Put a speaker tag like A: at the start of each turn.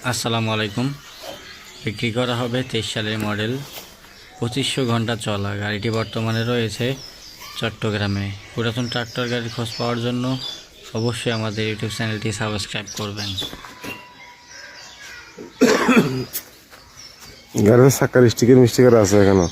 A: আসসালামু আলাইকুম। বিক্রি করা হবে 23 সালের মডেল 2500 ঘন্টা চলা গাড়িটি বর্তমানে রয়েছে চট্টগ্রামে। পুরাতন ট্রাক্টর গাড়ির খোঁজ পাওয়ার জন্য অবশ্যই আমাদের ইউটিউব চ্যানেলটি সাবস্ক্রাইব করবেন।
B: গাড়ির চাকার স্টিকার মিস্টিকার আছে এখানে।